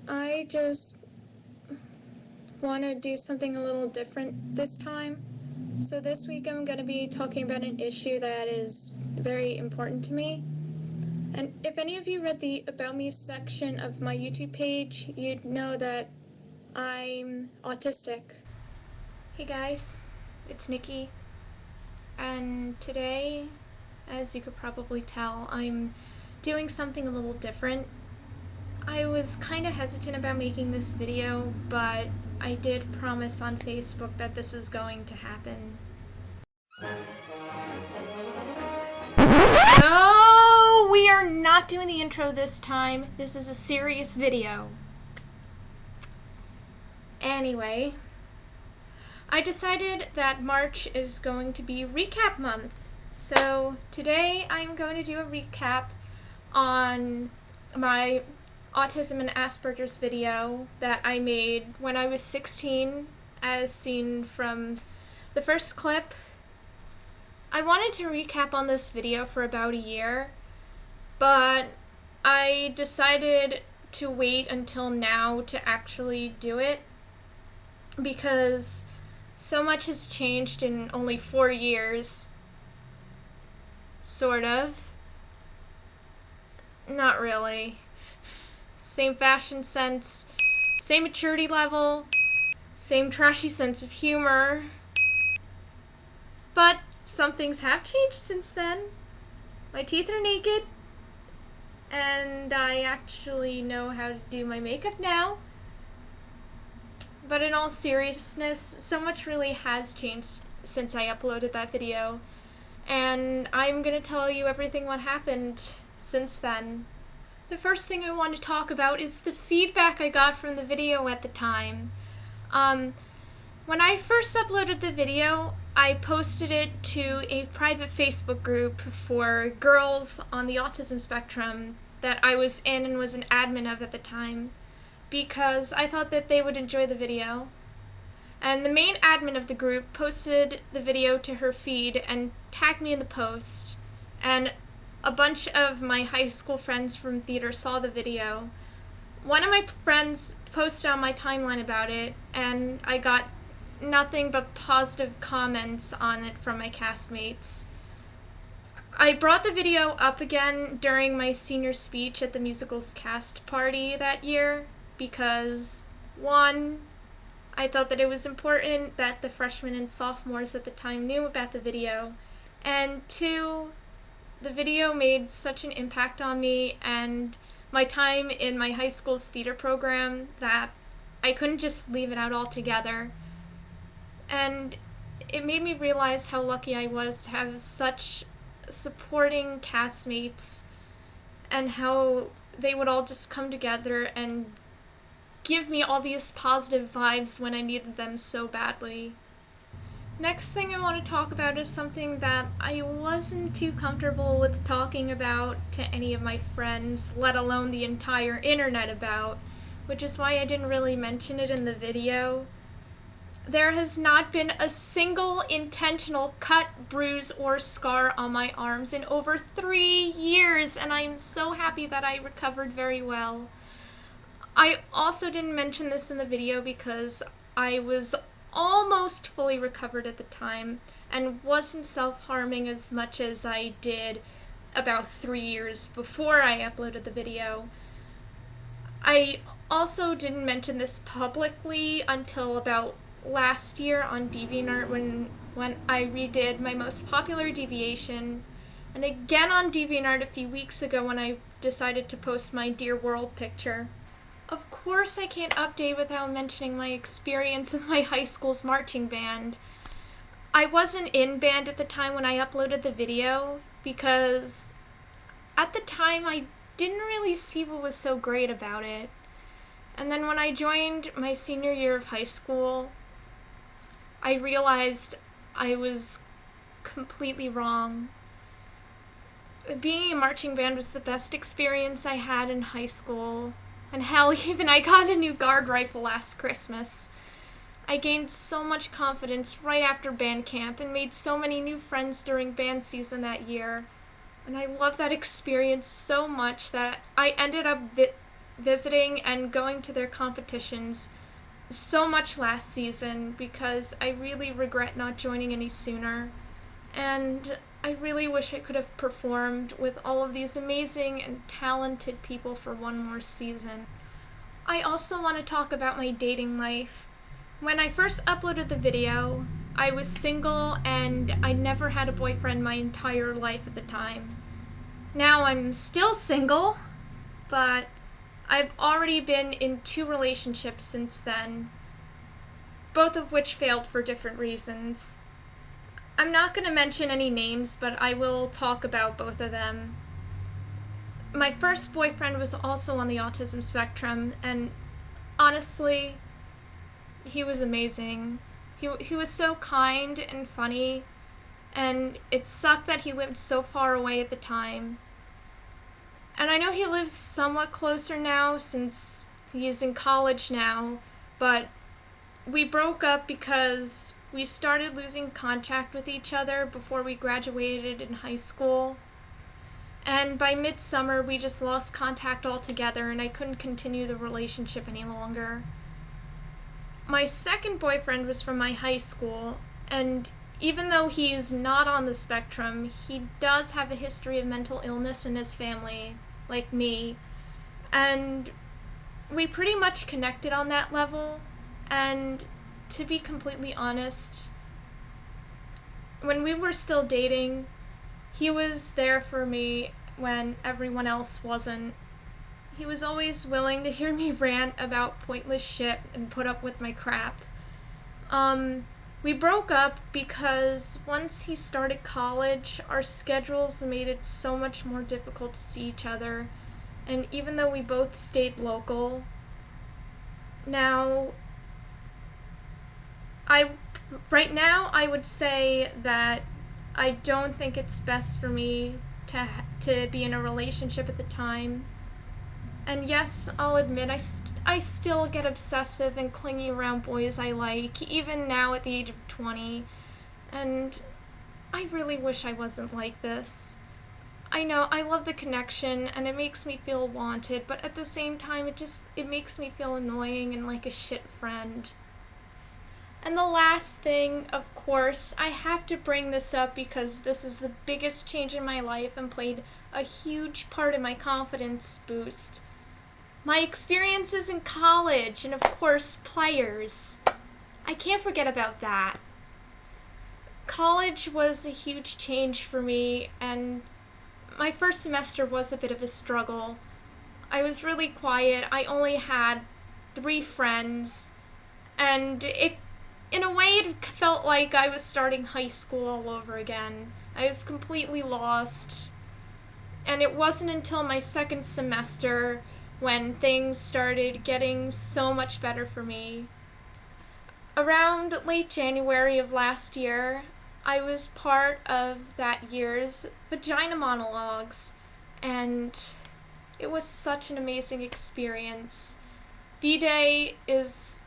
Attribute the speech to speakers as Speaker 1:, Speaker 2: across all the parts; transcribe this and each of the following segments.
Speaker 1: I just want to do something a little different this time. So this week I'm going to be talking about an issue that is very important to me. And if any of you read the About Me section of my YouTube page, you'd know that I'm autistic. Hey guys, it's Nikki. And today, as you could probably tell, I'm doing something a little different. I was kind of hesitant about making this video, but I did promise on Facebook that this was going to happen. No, we are not doing the intro this time. This is a serious video. Anyway, I decided that March is going to be recap month. So today I'm going to do a recap on my Autism and Asperger's video that I made when I was 16, as seen from the first clip. I wanted to recap on this video for about a year, but I decided to wait until now to actually do it because so much has changed in only 4 years. Sort of. Not really. Same fashion sense, same maturity level, same trashy sense of humor. But some things have changed since then. My teeth are naked, and I actually know how to do my makeup now. But in all seriousness, so much really has changed since I uploaded that video, and I'm gonna tell you everything what happened since then. The first thing I want to talk about is the feedback I got from the video at the time. When I first uploaded the video, I posted it to a private Facebook group for girls on the autism spectrum that I was in and was an admin of at the time, because I thought that they would enjoy the video. And the main admin of the group posted the video to her feed and tagged me in the post. And a bunch of my high school friends from theater saw the video. One of my friends posted on my timeline about it, and I got nothing but positive comments on it from my castmates. I brought the video up again during my senior speech at the musical's cast party that year because, one, I thought that it was important that the freshmen and sophomores at the time knew about the video, and two, the video made such an impact on me and my time in my high school's theater program that I couldn't just leave it out altogether. And it made me realize how lucky I was to have such supporting castmates and how they would all just come together and give me all these positive vibes when I needed them so badly. Next thing I want to talk about is something that I wasn't too comfortable with talking about to any of my friends, let alone the entire internet about, which is why I didn't really mention it in the video. There has not been a single intentional cut, bruise, or scar on my arms in over 3 years, and I am so happy that I recovered very well. I also didn't mention this in the video because I was almost fully recovered at the time and wasn't self-harming as much as I did about 3 years before I uploaded the video. I also didn't mention this publicly until about last year on DeviantArt when I redid my most popular deviation, and again on DeviantArt a few weeks ago when I decided to post my Dear World picture. Of course I can't update without mentioning my experience in my high school's marching band. I wasn't in band at the time when I uploaded the video because at the time I didn't really see what was so great about it. And then when I joined my senior year of high school, I realized I was completely wrong. Being a marching band was the best experience I had in high school. And hell, even I got a new guard rifle last Christmas. I gained so much confidence right after band camp and made so many new friends during band season that year. And I loved that experience so much that I ended up visiting and going to their competitions so much last season because I really regret not joining any sooner. And I really wish I could have performed with all of these amazing and talented people for one more season. I also want to talk about my dating life. When I first uploaded the video, I was single and I never had a boyfriend my entire life at the time. Now I'm still single, but I've already been in 2 relationships since then, both of which failed for different reasons. I'm not going to mention any names, but I will talk about both of them. My first boyfriend was also on the autism spectrum, and honestly, he was amazing. He was so kind and funny, and it sucked that he lived so far away at the time. And I know he lives somewhat closer now since he's in college now, but we broke up because we started losing contact with each other before we graduated in high school. And by midsummer, we just lost contact altogether, and I couldn't continue the relationship any longer. My second boyfriend was from my high school, and even though he's not on the spectrum, he does have a history of mental illness in his family, like me. And we pretty much connected on that level, and to be completely honest, when we were still dating, he was there for me when everyone else wasn't. He was always willing to hear me rant about pointless shit and put up with my crap. We broke up because once he started college, our schedules made it so much more difficult to see each other, and even though we both stayed local, right now I would say that I don't think it's best for me to be in a relationship at the time. And yes, I'll admit I still get obsessive and clingy around boys I like, even now at the age of 20. And I really wish I wasn't like this. I know, I love the connection and it makes me feel wanted, but at the same time it makes me feel annoying and like a shit friend. And the last thing, of course, I have to bring this up because this is the biggest change in my life and played a huge part in my confidence boost. My experiences in college, and of course, players. I can't forget about that. College was a huge change for me, and my first semester was a bit of a struggle. I was really quiet. I only had 3 friends, and in a way, it felt like I was starting high school all over again. I was completely lost. And it wasn't until my second semester when things started getting so much better for me. Around late January of last year, I was part of that year's Vagina Monologues, and it was such an amazing experience. V-Day is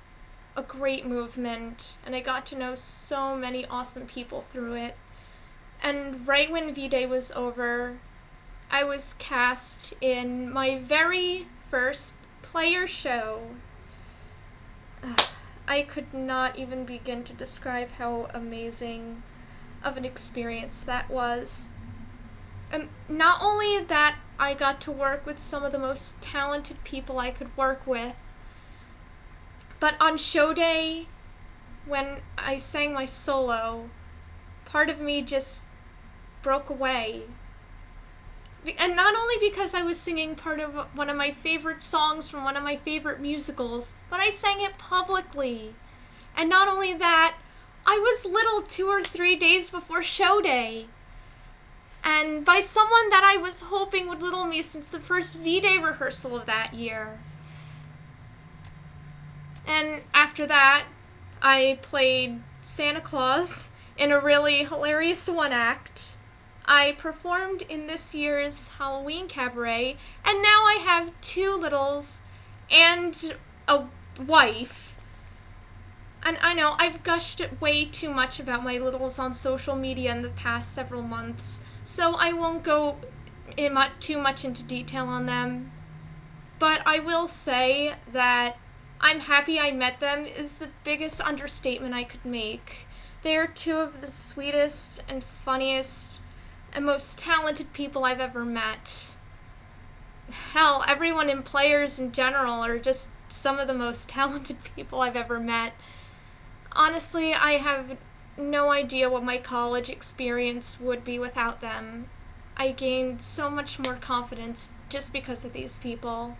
Speaker 1: a great movement, and I got to know so many awesome people through it. And right when V-Day was over, I was cast in my very first player show. I could not even begin to describe how amazing of an experience that was. And not only that, I got to work with some of the most talented people I could work with, but on show day, when I sang my solo, part of me just broke away. And not only because I was singing part of one of my favorite songs from one of my favorite musicals, but I sang it publicly. And not only that, I was little 2 or 3 days before show day. And by someone that I was hoping would little me since the first V-Day rehearsal of that year. And after that, I played Santa Claus in a really hilarious one-act. I performed in this year's Halloween cabaret, and now I have 2 littles and a wife. And I know I've gushed way too much about my littles on social media in the past several months, so I won't go too much into detail on them. But I will say that I'm happy I met them is the biggest understatement I could make. They are two of the sweetest and funniest and most talented people I've ever met. Hell, everyone in Players in general are just some of the most talented people I've ever met. Honestly, I have no idea what my college experience would be without them. I gained so much more confidence just because of these people.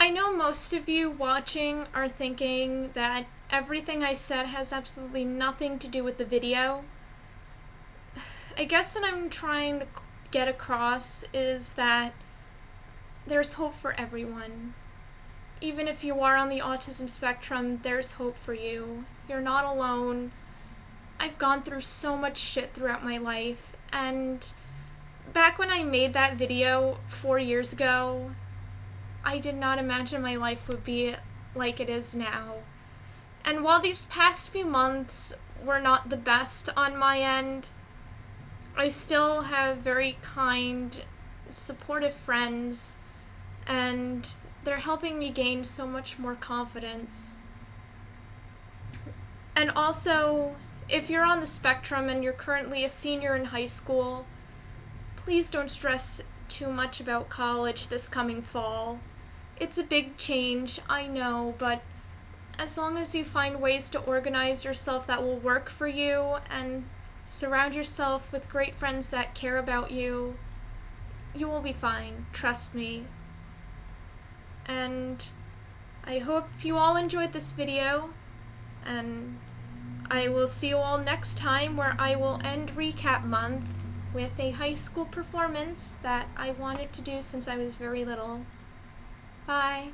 Speaker 1: I know most of you watching are thinking that everything I said has absolutely nothing to do with the video. I guess what I'm trying to get across is that there's hope for everyone. Even if you are on the autism spectrum, there's hope for you. You're not alone. I've gone through so much shit throughout my life, and back when I made that video 4 years ago, I did not imagine my life would be like it is now. And while these past few months were not the best on my end, I still have very kind, supportive friends, and they're helping me gain so much more confidence. And also, if you're on the spectrum and you're currently a senior in high school, please don't stress too much about college this coming fall. It's a big change, I know, but as long as you find ways to organize yourself that will work for you and surround yourself with great friends that care about you, you will be fine, trust me. And I hope you all enjoyed this video, and I will see you all next time, where I will end recap month with a high school performance that I wanted to do since I was very little. Bye.